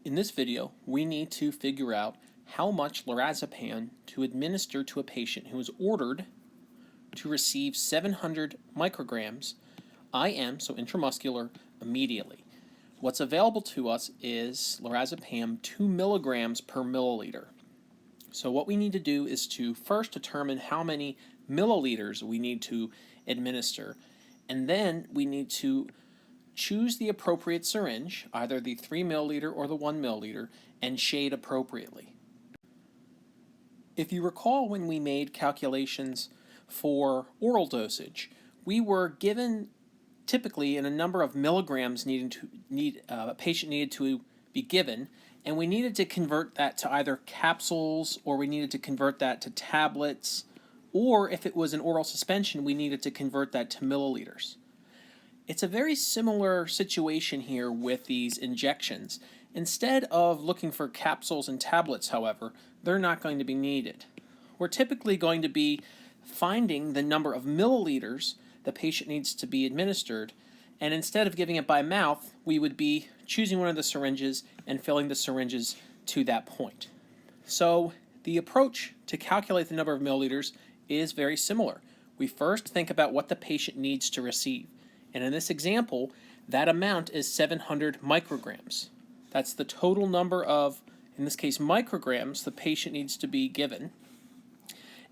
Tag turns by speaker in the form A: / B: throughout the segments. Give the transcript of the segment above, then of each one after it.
A: In this video, we need to figure out how much lorazepam to administer to a patient who is ordered to receive 700 micrograms IM, so intramuscular, immediately. What's available to us is lorazepam 2 milligrams per milliliter. So what we need to do is to first determine how many milliliters we need to administer, and then we need to choose the appropriate syringe, either the 3 milliliter or the 1 milliliter, and shade appropriately. If you recall, when we made calculations for oral dosage, we were given typically in a number of milligrams a patient needed to be given, and we needed to convert that to either capsules, or we needed to convert that to tablets, or if it was an oral suspension, we needed to convert that to milliliters. It's a very similar situation here with these injections. Instead of looking for capsules and tablets, however, they're not going to be needed. We're typically going to be finding the number of milliliters the patient needs to be administered, and instead of giving it by mouth, we would be choosing one of the syringes and filling the syringes to that point. So the approach to calculate the number of milliliters is very similar. We first think about what the patient needs to receive. And in this example, that amount is 700 micrograms. That's the total number of, in this case, micrograms the patient needs to be given.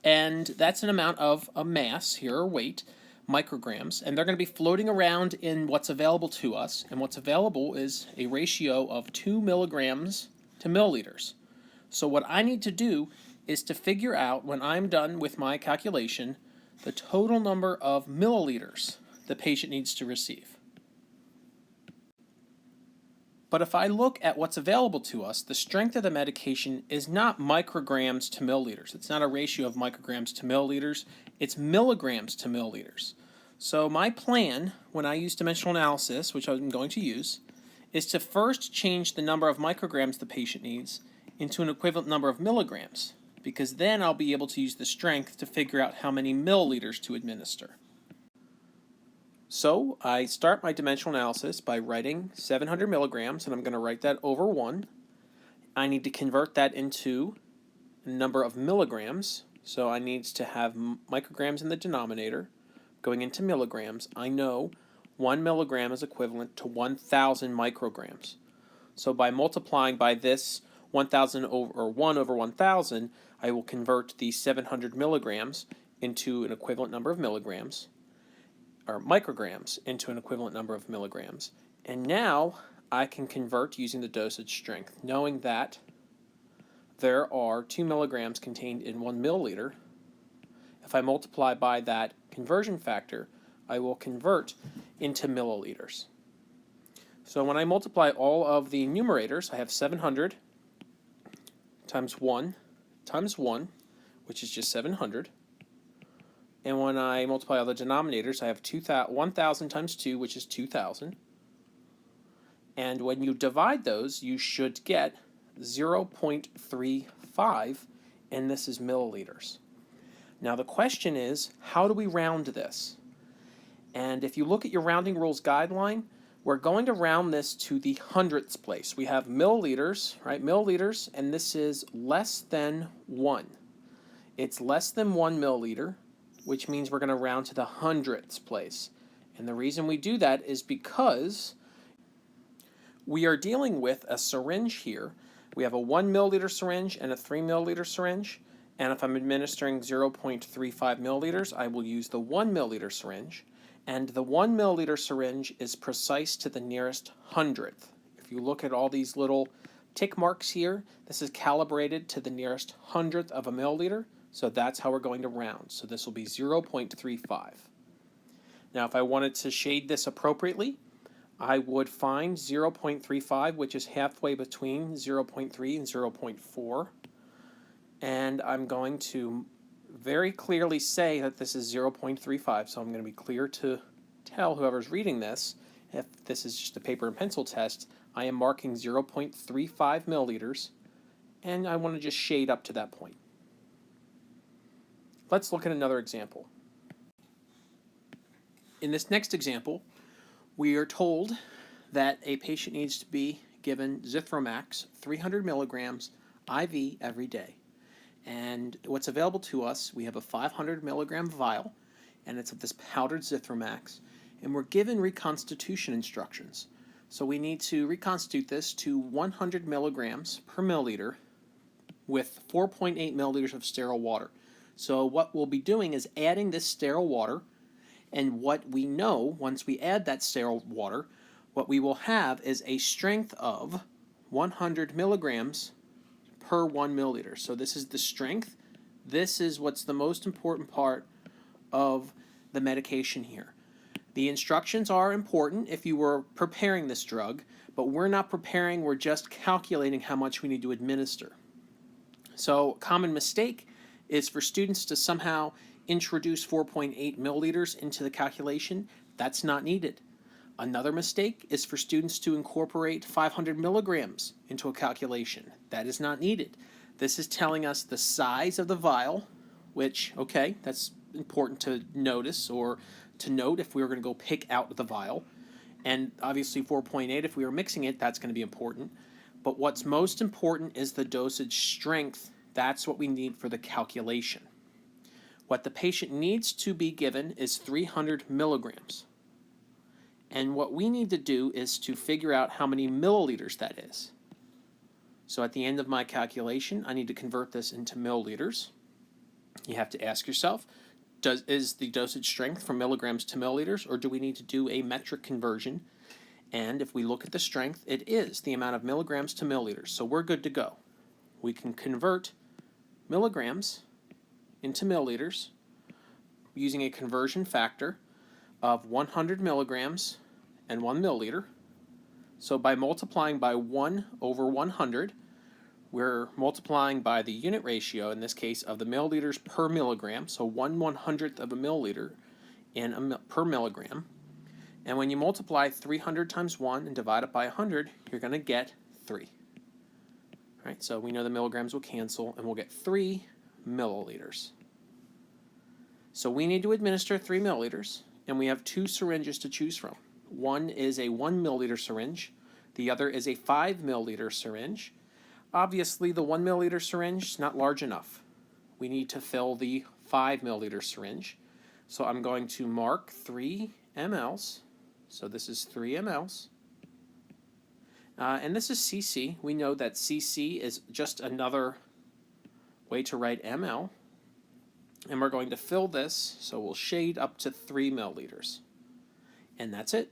A: And that's an amount of a mass here, or weight, micrograms. And they're going to be floating around in what's available to us. And what's available is a ratio of 2 milligrams to milliliters. So what I need to do is to figure out, when I'm done with my calculation, the total number of milliliters the patient needs to receive. But if I look at what's available to us, the strength of the medication is not micrograms to milliliters. It's not a ratio of micrograms to milliliters. It's milligrams to milliliters. So my plan, when I use dimensional analysis, which I'm going to use, is to first change the number of micrograms the patient needs into an equivalent number of milligrams, because then I'll be able to use the strength to figure out how many milliliters to administer. So I start my dimensional analysis by writing 700 milligrams, and I'm going to write that over 1. I need to convert that into a number of milligrams, so I need to have micrograms in the denominator. Going into milligrams, I know 1 milligram is equivalent to 1,000 micrograms. So by multiplying by this 1,000 or 1 over 1,000, I will convert the 700 milligrams into an equivalent number of milligrams, or micrograms into an equivalent number of milligrams. And now I can convert using the dosage strength, knowing that there are 2 milligrams contained in 1 milliliter. If I multiply by that conversion factor, I will convert into milliliters. So when I multiply all of the numerators, I have 700 times 1 times 1, which is just 700. And when I multiply all the denominators, I have 1,000 times 2, which is 2,000. And when you divide those, you should get 0.35, and this is milliliters. Now the question is, how do we round this? And if you look at your rounding rules guideline, we're going to round this to the hundredths place. We have milliliters, right? Milliliters, and this is less than 1. It's less than 1 milliliter, which means we're going to round to the hundredths place. And the reason we do that is because we are dealing with a syringe here. We have a 1 milliliter syringe and a 3 milliliter syringe. And if I'm administering 0.35 milliliters, I will use the 1 milliliter syringe. And the 1 milliliter syringe is precise to the nearest hundredth. If you look at all these little tick marks here, this is calibrated to the nearest hundredth of a milliliter. So that's how we're going to round. So this will be 0.35. Now if I wanted to shade this appropriately, I would find 0.35, which is halfway between 0.3 and 0.4. And I'm going to very clearly say that this is 0.35. So I'm going to be clear to tell whoever's reading this, if this is just a paper and pencil test, I am marking 0.35 milliliters, and I want to just shade up to that point. Let's look at another example. In this next example, we are told that a patient needs to be given Zithromax 300 milligrams IV every day. And what's available to us, we have a 500 milligram vial, and it's of this powdered Zithromax, and we're given reconstitution instructions. So we need to reconstitute this to 100 milligrams per milliliter with 4.8 milliliters of sterile water. So what we'll be doing is adding this sterile water, and what we know once we add that sterile water, what we will have is a strength of 100 milligrams per 1 milliliter. So this is the strength. This is what's the most important part of the medication here. The instructions are important if you were preparing this drug, but we're not preparing, we're just calculating how much we need to administer. So common mistake is for students to somehow introduce 4.8 milliliters into the calculation. That's not needed. Another mistake is for students to incorporate 500 milligrams into a calculation. That is not needed. This is telling us the size of the vial, which, okay, that's important to notice or to note if we were going to go pick out the vial. And obviously 4.8, if we were mixing it, that's going to be important. But what's most important is the dosage strength. That's what we need for the calculation. What the patient needs to be given is 300 milligrams. And what we need to do is to figure out how many milliliters that is. So at the end of my calculation, I need to convert this into milliliters. You have to ask yourself, is the dosage strength from milligrams to milliliters, or do we need to do a metric conversion? And if we look at the strength, it is the amount of milligrams to milliliters. So we're good to go. We can convert milligrams into milliliters using a conversion factor of 100 milligrams and 1 milliliter. So by multiplying by 1 over 100, we're multiplying by the unit ratio, in this case, of the milliliters per milligram, so 1/100th of a milliliter per milligram. And when you multiply 300 times 1 and divide it by 100, you're going to get 3. All right, so we know the milligrams will cancel, and we'll get 3 milliliters. So we need to administer 3 milliliters, and we have 2 syringes to choose from. One is a 1 milliliter syringe. The other is a 5 milliliter syringe. Obviously, the 1 milliliter syringe is not large enough. We need to fill the 5 milliliter syringe. So I'm going to mark 3 mLs. So this is 3 mLs. And this is cc. We know that cc is just another way to write ml. And we're going to fill this, so we'll shade up to 3 milliliters. And that's it.